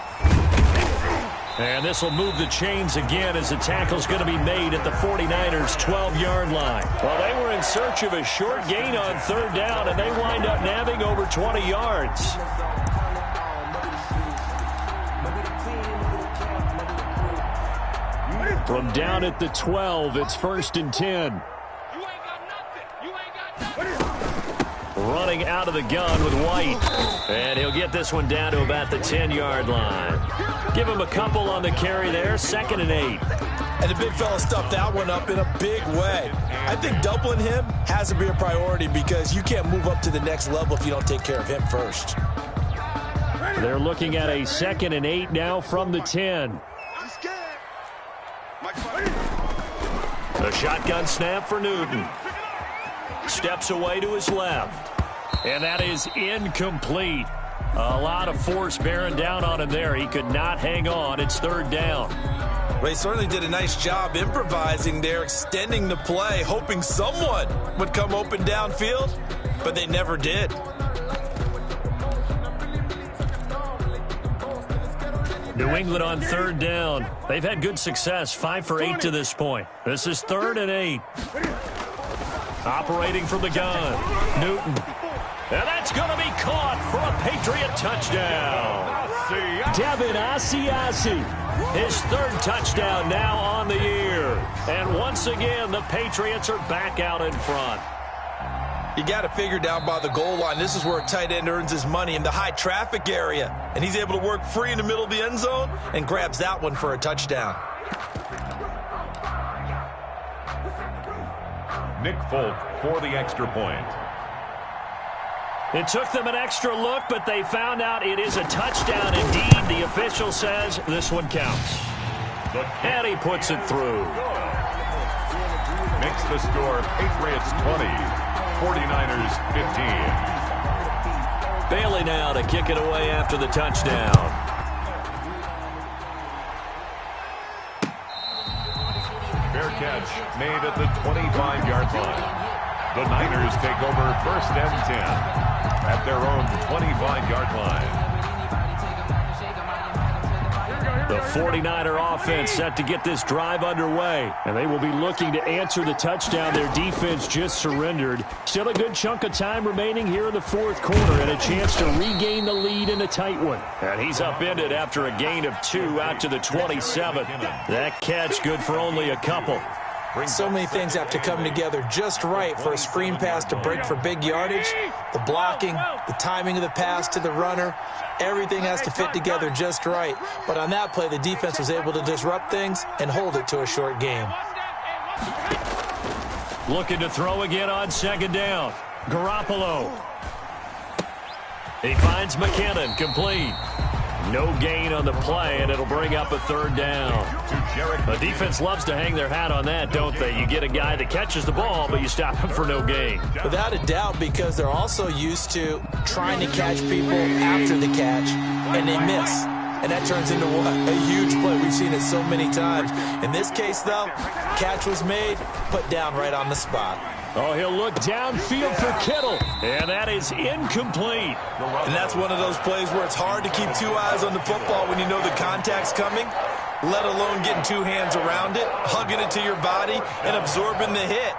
And this will move the chains again as the tackle's going to be made at the 49ers' 12-yard line. Well, they were in search of a short gain on 3rd down, and they wind up nabbing over 20 yards. From down at the 12, it's 1st and 10. You ain't got nothing. You ain't got nothing. Running out of the gun with White. And he'll get this one down to about the 10-yard line. Give him a couple on the carry there. 2nd and 8. And the big fella stuffed that one up in a big way. I think doubling him has to be a priority because you can't move up to the next level if you don't take care of him first. They're looking at a 2nd and 8 now from the 10. The shotgun snap for Newton. Steps away to his left. And that is incomplete. A lot of force bearing down on him there. He could not hang on. It's 3rd down. Well, he certainly did a nice job improvising there, extending the play, hoping someone would come open downfield, but they never did. New England on 3rd down. They've had good success, 5 for 8 to this point. This is 3rd and 8. Operating from the gun, Newton. And that's going to be caught for a Patriot touchdown. Devin Asiasi, his 3rd touchdown now on the year. And once again, the Patriots are back out in front. You got to figure down by the goal line. This is where a tight end earns his money, in the high traffic area. And he's able to work free in the middle of the end zone and grabs that one for a touchdown. Nick Folk for the extra point. It took them an extra look, but they found out it is a touchdown indeed. The official says this one counts. And he puts it through. Makes the score Patriots 20, 49ers 15. Bailey now to kick it away after the touchdown. Fair catch made at the 25-yard line. The Niners take over 1st and 10 at their own 25-yard line. The 49er offense set to get this drive underway, and they will be looking to answer the touchdown their defense just surrendered. Still a good chunk of time remaining here in the 4th quarter and a chance to regain the lead in a tight one. And he's upended after a gain of 2 out to the 27th. That catch good for only a couple. So many things have to come together just right for a screen pass to break for big yardage. The blocking, the timing of the pass to the runner, everything has to fit together just right. But on that play, the defense was able to disrupt things and hold it to a short game. Looking to throw again on 2nd down. Garoppolo. He finds McKinnon, complete. No gain on the play, and it'll bring up a 3rd down. The defense loves to hang their hat on that, don't they? You get a guy that catches the ball, but you stop him for no gain. Without a doubt, because they're also used to trying to catch people after the catch, and they miss. And that turns into a huge play. We've seen it so many times. In this case, though, catch was made, put down right on the spot. Oh, he'll look downfield for Kittle. And that is incomplete. And that's one of those plays where it's hard to keep 2 eyes on the football when you know the contact's coming, let alone getting 2 hands around it, hugging it to your body, and absorbing the hit.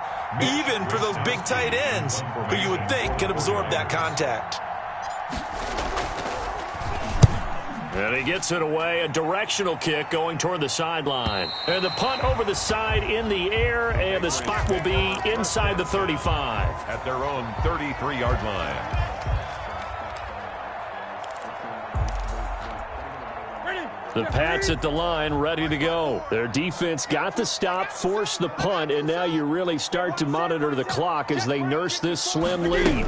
Even for those big tight ends who you would think can absorb that contact. And he gets it away, a directional kick going toward the sideline. And the punt over the side in the air, and the spot will be inside the 35. At their own 33-yard line. The Pats at the line, ready to go. Their defense got the stop, forced the punt, and now you really start to monitor the clock as they nurse this slim lead.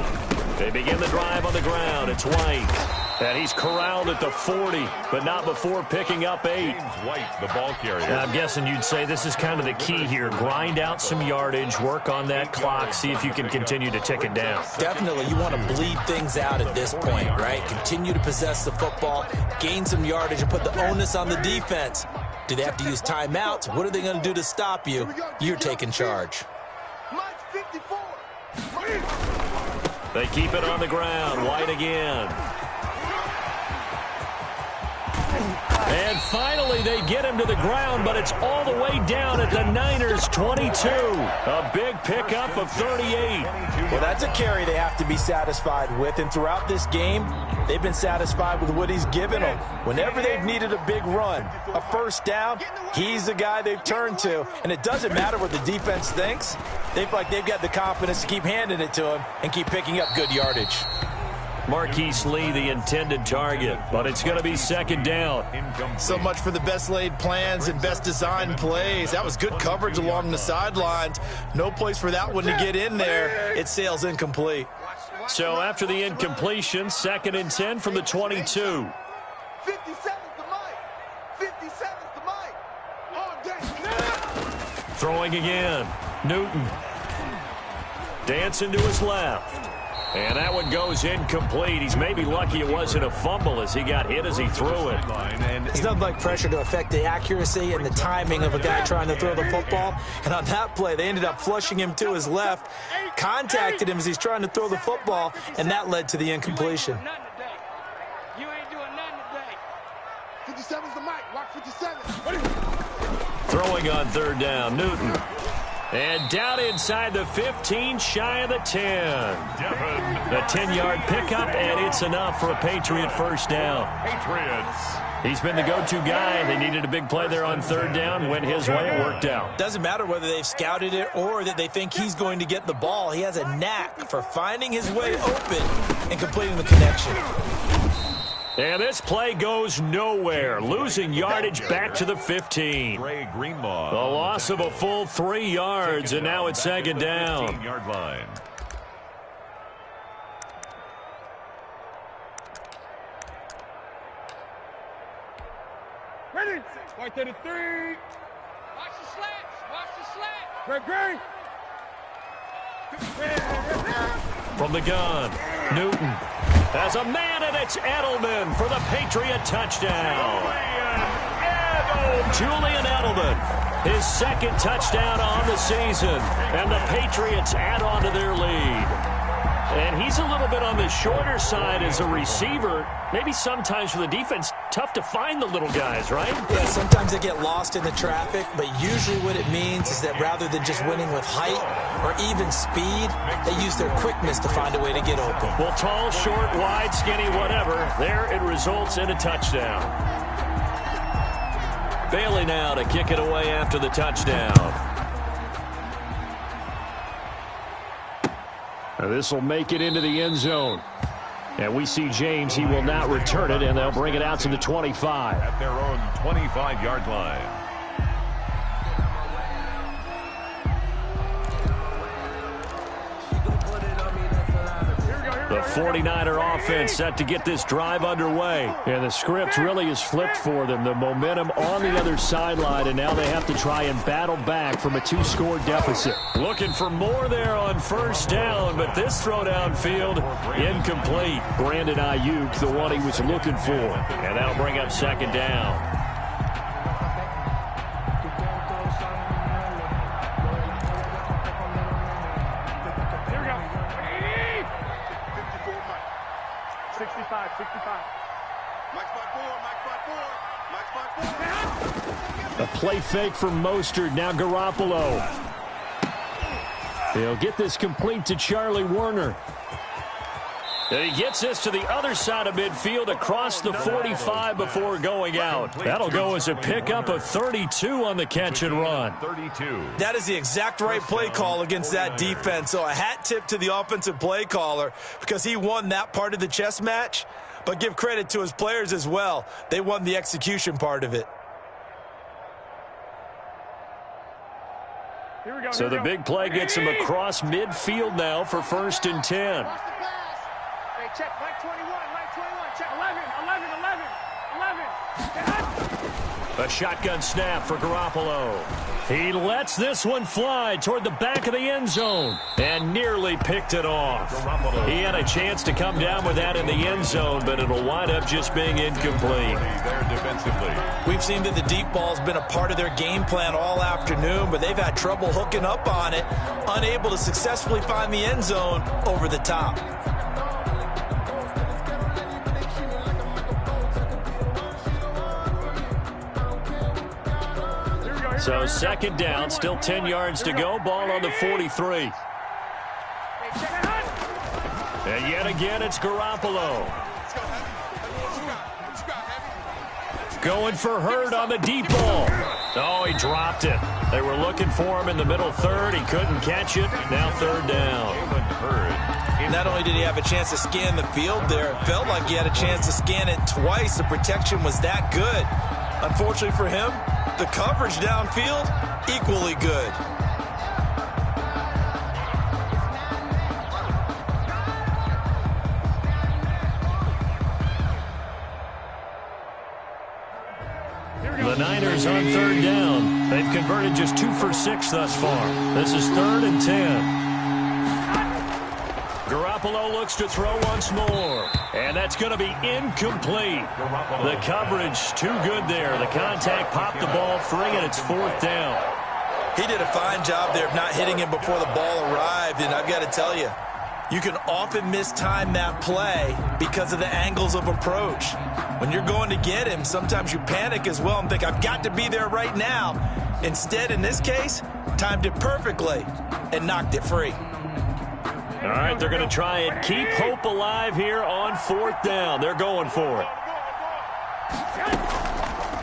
They begin the drive on the ground. It's White. And he's corralled at the 40, but not before picking up 8. White, the ball carrier. I'm guessing you'd say this is kind of the key here. Grind out some yardage, work on that clock, see if you can continue to tick it down. Definitely, you want to bleed things out at this point, right? Continue to possess the football, gain some yardage, and put the onus on the defense. Do they have to use timeouts? What are they going to do to stop you? You're taking charge. They keep it on the ground. White again. And finally, they get him to the ground, but it's all the way down at the Niners' 22. A big pickup of 38. Well, that's a carry they have to be satisfied with, and throughout this game, they've been satisfied with what he's given them. Whenever they've needed a big run, a 1st down, he's the guy they've turned to, and it doesn't matter what the defense thinks. They feel like they've got the confidence to keep handing it to him and keep picking up good yardage. Marquise Lee, the intended target, but it's going to be second down. So much for the best laid plans and best designed plays. That was good coverage along the sidelines. No place for that one to get in there. It sails incomplete. So after the incompletion, 2nd and 10 from the 22. 57's the mic. 57's the mic. All day. Throwing again. Newton. Dancing to his left. And that one goes incomplete. He's maybe lucky it wasn't a fumble as he got hit as he threw it. It's nothing like pressure to affect the accuracy and the timing of a guy trying to throw the football. And on that play, they ended up flushing him to his left, contacted him as he's trying to throw the football, and that led to the incompletion. You ain't doing nothing today. 57's the mic. Watch 57. Throwing on 3rd down, Newton. And down inside the 15, shy of the 10. The 10-yard pickup, and it's enough for a Patriot first down. Patriots. He's been the go-to guy. They needed a big play there on 3rd down. Went his way. It worked out. Doesn't matter whether they've scouted it or that they think he's going to get the ball. He has a knack for finding his way open and completing the connection. And this play goes nowhere. Losing yardage back to the 15. Ray Greenlaw. The loss of a full 3 yards, and now it's 2nd down. 15-yard line. Ready? Right to the 3. Watch the slats. Watch the slat. Great. From the gun, Newton has a man, and it's Edelman for the Patriot touchdown. Julian Edelman, his 2nd touchdown on the season, and the Patriots add on to their lead. And he's a little bit on the shorter side as a receiver. Maybe sometimes for the defense, tough to find the little guys, right? Yeah, sometimes they get lost in the traffic, but usually what it means is that rather than just winning with height or even speed, they use their quickness to find a way to get open. Well, tall, short, wide, skinny, whatever, there it results in a touchdown. Bailey now to kick it away after the touchdown. This will make it into the end zone. And we see James. He will not return it, and they'll bring it out to the 25. At their own 25-yard line. The 49er offense set to get this drive underway. And the script really is flipped for them. The momentum on the other sideline, and now they have to try and battle back from a 2-score deficit. Looking for more there on 1st down, but this throw downfield, incomplete. Brandon Ayuk, the one he was looking for. And that'll bring up 2nd down. A play fake from Mostert. Now Garoppolo. He'll get this complete to Charlie Warner. And he gets this to the other side of midfield across the 45 before going out. That'll go as a pickup of 32 on the catch and run. 32. That is the exact right play call against that defense. So a hat tip to the offensive play caller because he won that part of the chess match. But give credit to his players as well. They won the execution part of it. So the big play gets him across midfield now for 1st and 10. Hey, check, Mike 21, check 11. A shotgun snap for Garoppolo. He lets this one fly toward the back of the end zone and nearly picked it off. He had a chance to come down with that in the end zone, but it'll wind up just being incomplete. There defensively. We've seen that the deep ball's been a part of their game plan all afternoon, but they've had trouble hooking up on it, unable to successfully find the end zone over the top. So 2nd down, still 10 yards to go. Ball on the 43. And yet again, it's Garoppolo. Going for Hurd on the deep ball. Oh, he dropped it. They were looking for him in the middle third. He couldn't catch it. Now third down. Not only did he have a chance to scan the field there, it felt like he had a chance to scan it twice. The protection was that good. Unfortunately for him, the coverage downfield, equally good. The Niners on third down. They've converted just 2 for 6 thus far. This is 3rd and 10. Garoppolo looks to throw once more. And that's going to be incomplete. The coverage too good there. The contact popped the ball free, and it's 4th down. He did a fine job there of not hitting him before the ball arrived. And I've got to tell you, you can often mistime that play because of the angles of approach. When you're going to get him, sometimes you panic as well and think, I've got to be there right now. Instead, in this case, timed it perfectly and knocked it free. All right, they're going to try and keep hope alive here on 4th down. They're going for it.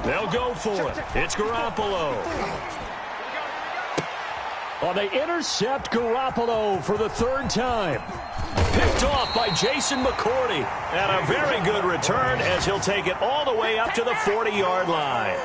They'll go for it. It's Garoppolo. Well, they intercept Garoppolo for the 3rd time. Picked off by Jason McCourty. And a very good return as he'll take it all the way up to the 40-yard line.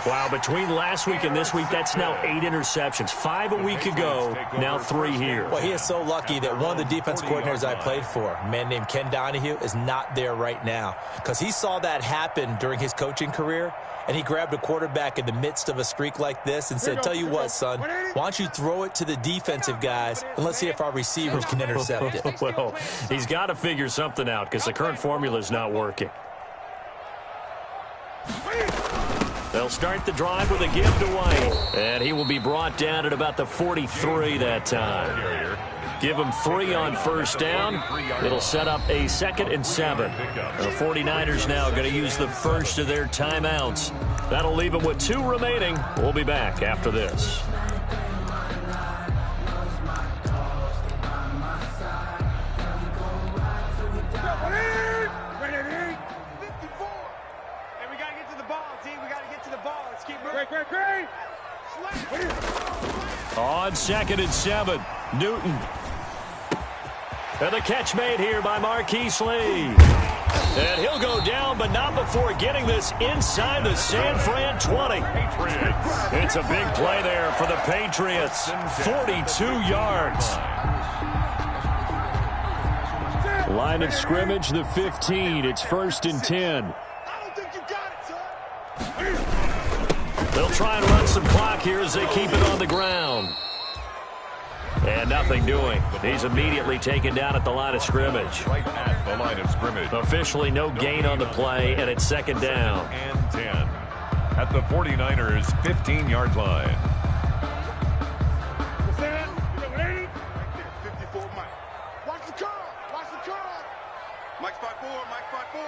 Wow, between last week and this week, that's now 8 interceptions. 5 a week ago, now 3 here. Well, he is so lucky that one of the defense coordinators I played for, a man named Ken Donahue, is not there right now. Because he saw that happen during his coaching career, and he grabbed a quarterback in the midst of a streak like this and said, tell you what, son, why don't you throw it to the defensive guys, and let's see if our receivers can intercept it. Well, he's got to figure something out because the current formula is not working. They'll start the drive with a give to White. And he will be brought down at about the 43 that time. Give him 3 on 1st down. It'll set up a 2nd and 7. The 49ers now going to use the first of their timeouts. That'll leave them with 2 remaining. We'll be back after this. On 2nd and 7, Newton. And the catch made here by Marquise Lee. And he'll go down, but not before getting this inside the San Fran 20. It's a big play there for the Patriots. 42 yards. Line of scrimmage, the 15. It's 1st and 10. They'll try and run some clock here as they keep it on the ground. And nothing doing. He's immediately taken down at the line of scrimmage. Right at the line of scrimmage. Officially no gain on the play, and it's 2nd down. And 10 at the 49ers' 15-yard line. 54, Mike. Watch the curl. Watch the curl. Mike's 5'4", Mike's 5'4",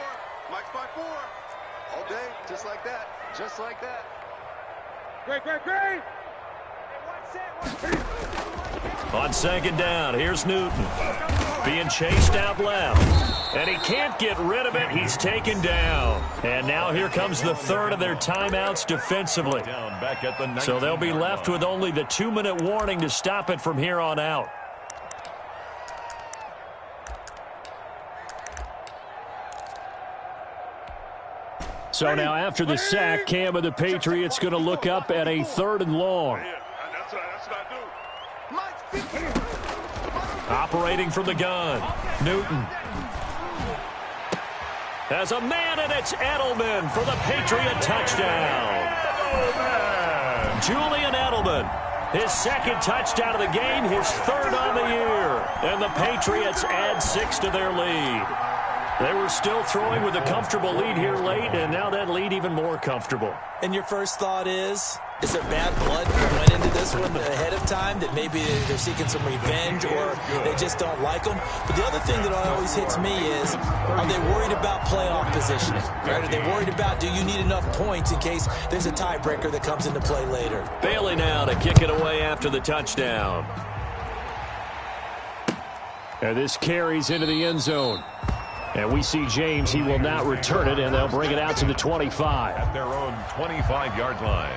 Mike's 5'4". All day, just like that. Just like that. Great. On 2nd down, here's Newton. Being chased out left. And he can't get rid of it. He's taken down. And now here comes the 3rd of their timeouts defensively. So they'll be left with only the 2-minute warning to stop it from here on out. So now after the sack, Cam of the Patriots going to look up at a 3rd and long. Operating from the gun, Newton. Has a man, and it's Edelman for the Patriot touchdown. Julian Edelman, his 2nd touchdown of the game, his 3rd on the year. And the Patriots add 6 to their lead. They were still throwing with a comfortable lead here late, and now that lead even more comfortable. And your first thought is there bad blood that went into this one ahead of time, that maybe they're seeking some revenge or they just don't like them? But the other thing that always hits me is, are they worried about playoff positioning? Right? Are they worried about, do you need enough points in case there's a tiebreaker that comes into play later? Bailey now to kick it away after the touchdown. And this carries into the end zone. And we see James, he will not return it, and they'll bring it out to the 25. At their own 25-yard line.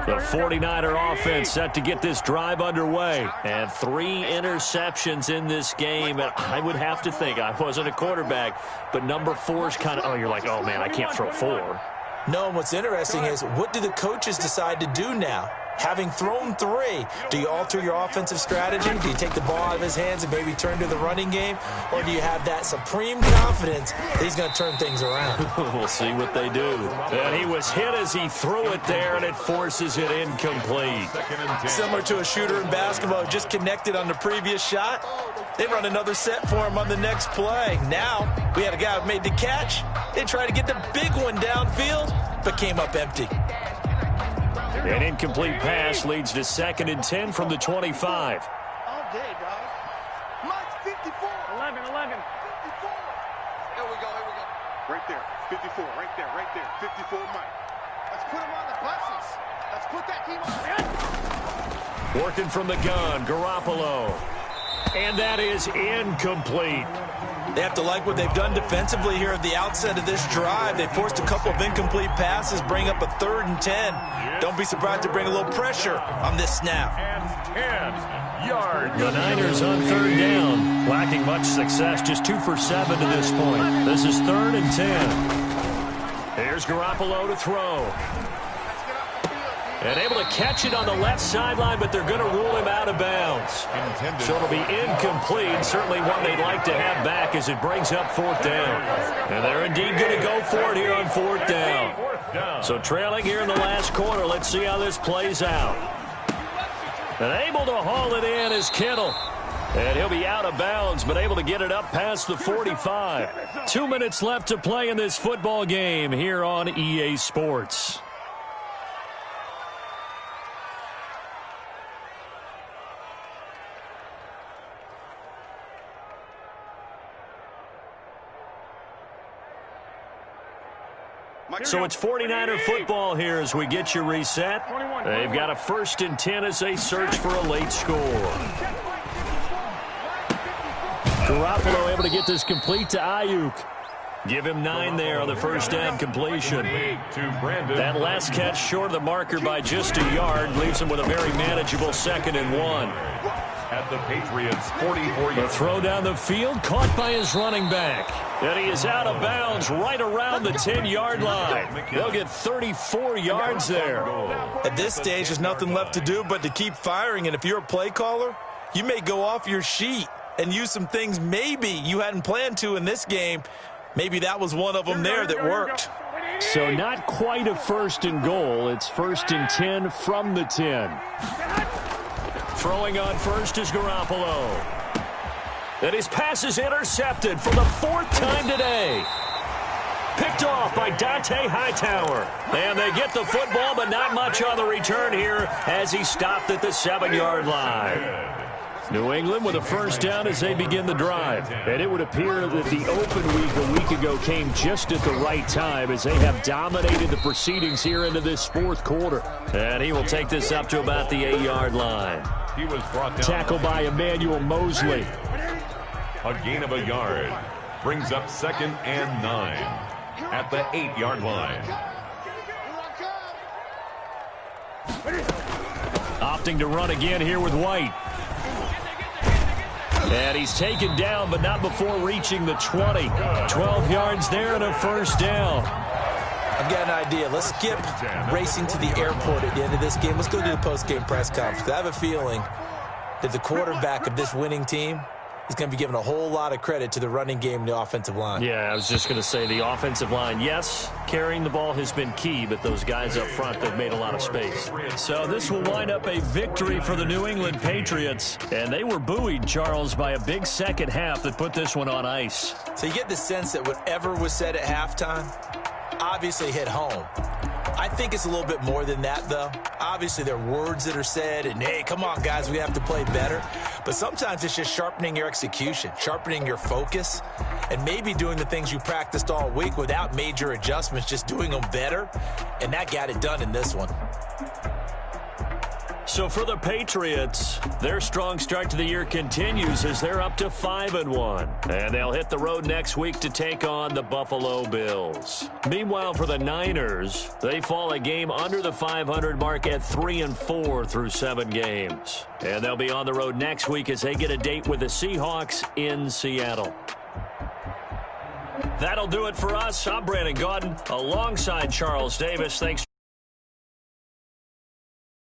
The 49er offense set to get this drive underway. And 3 interceptions in this game. And I would have to think, I wasn't a quarterback, but number 4 is kind of, oh, you're like, oh, man, I can't throw 4. No, and what's interesting is, what do the coaches decide to do now? Having thrown 3, do you alter your offensive strategy? Do you take the ball out of his hands and maybe turn to the running game? Or do you have that supreme confidence that he's going to turn things around? We'll see what they do. And he was hit as he threw it there, and it forces it incomplete. Similar to a shooter in basketball who just connected on the previous shot. They run another set for him on the next play. Now, we had a guy who made the catch. They tried to get the big one downfield, but came up empty. An incomplete pass leads to 2nd and 10 from the 25. All day, dog. Mike's 54. 11. 54. Here we go. Right there. 54. Right there. 54, Mike. Let's put him on the buses. Let's put that team on. Working from the gun, Garoppolo. And that is incomplete. They have to like what they've done defensively here at the outset of this drive. They forced a couple of incomplete passes, bring up a 3rd and 10. Don't be surprised to bring a little pressure on this snap. And 10 yards. The Niners on 3rd down, lacking much success, just 2 for 7 to this point. This is 3rd and 10. Here's Garoppolo to throw. And able to catch it on the left sideline, but they're going to rule him out of bounds. So it'll be incomplete. Certainly one they'd like to have back as it brings up 4th down. And they're indeed going to go for it here on 4th down. So trailing here in the last quarter. Let's see how this plays out. And able to haul it in is Kittle. And he'll be out of bounds, but able to get it up past the 45. 2 minutes left to play in this football game here on EA Sports. So it's 49er football here as we get you reset. They've got a 1st and 10 as they search for a late score. Garoppolo able to get this complete to Ayuk. Give him 9 there on the 1st down completion. That last catch short of the marker by just a yard leaves him with a very manageable 2nd and 1. At the Patriots 44 The yards. throw down the field caught by his running back. And he is out of bounds right around the 10-yard line. They'll get 34 yards there. At this stage, there's nothing left to do but to keep firing. And if you're a play caller, you may go off your sheet and use some things maybe you hadn't planned to in this game. Maybe that was one of them there that worked. So not quite a 1st and goal. It's 1st and 10 from the 10. Throwing on first is Garoppolo. And his pass is intercepted for the 4th time today. Picked off by Dante Hightower. And they get the football, but not much on the return here as he stopped at the 7-yard line. New England with a 1st down as they begin the drive. And it would appear that the open week a week ago came just at the right time as they have dominated the proceedings here into this 4th quarter. And he will take this up to about the 8-yard line. He was brought down. Tackled by Emmanuel Mosley. A gain of a yard. Brings up 2nd and 9 at the 8-yard line. Opting to run again here with White. And he's taken down, but not before reaching the 20. 12 yards there and a 1st down. I've got an idea. Let's skip racing to the airport at the end of this game. Let's go to the post-game press conference. I have a feeling that the quarterback of this winning team is going to be given a whole lot of credit to the running game and the offensive line. Yeah, I was just going to say the offensive line, yes, carrying the ball has been key, but those guys up front, they've made a lot of space. So this will wind up a victory for the New England Patriots. And they were buoyed, Charles, by a big second half that put this one on ice. So you get the sense that whatever was said at halftime obviously hit home. I think it's a little bit more than that, though. Obviously, there are words that are said, and, hey, come on, guys, we have to play better. But sometimes it's just sharpening your execution, sharpening your focus, and maybe doing the things you practiced all week without major adjustments, just doing them better. And that got it done in this one. So So for the Patriots, their strong start to the year continues as they're up to 5-1. And they'll hit the road next week to take on the Buffalo Bills. Meanwhile, for the Niners, they fall a game under the 500 mark at 3-4 through 7 games. And they'll be on the road next week as they get a date with the Seahawks in Seattle. That'll do it for us. I'm Brandon Gaudin alongside Charles Davis. Thanks.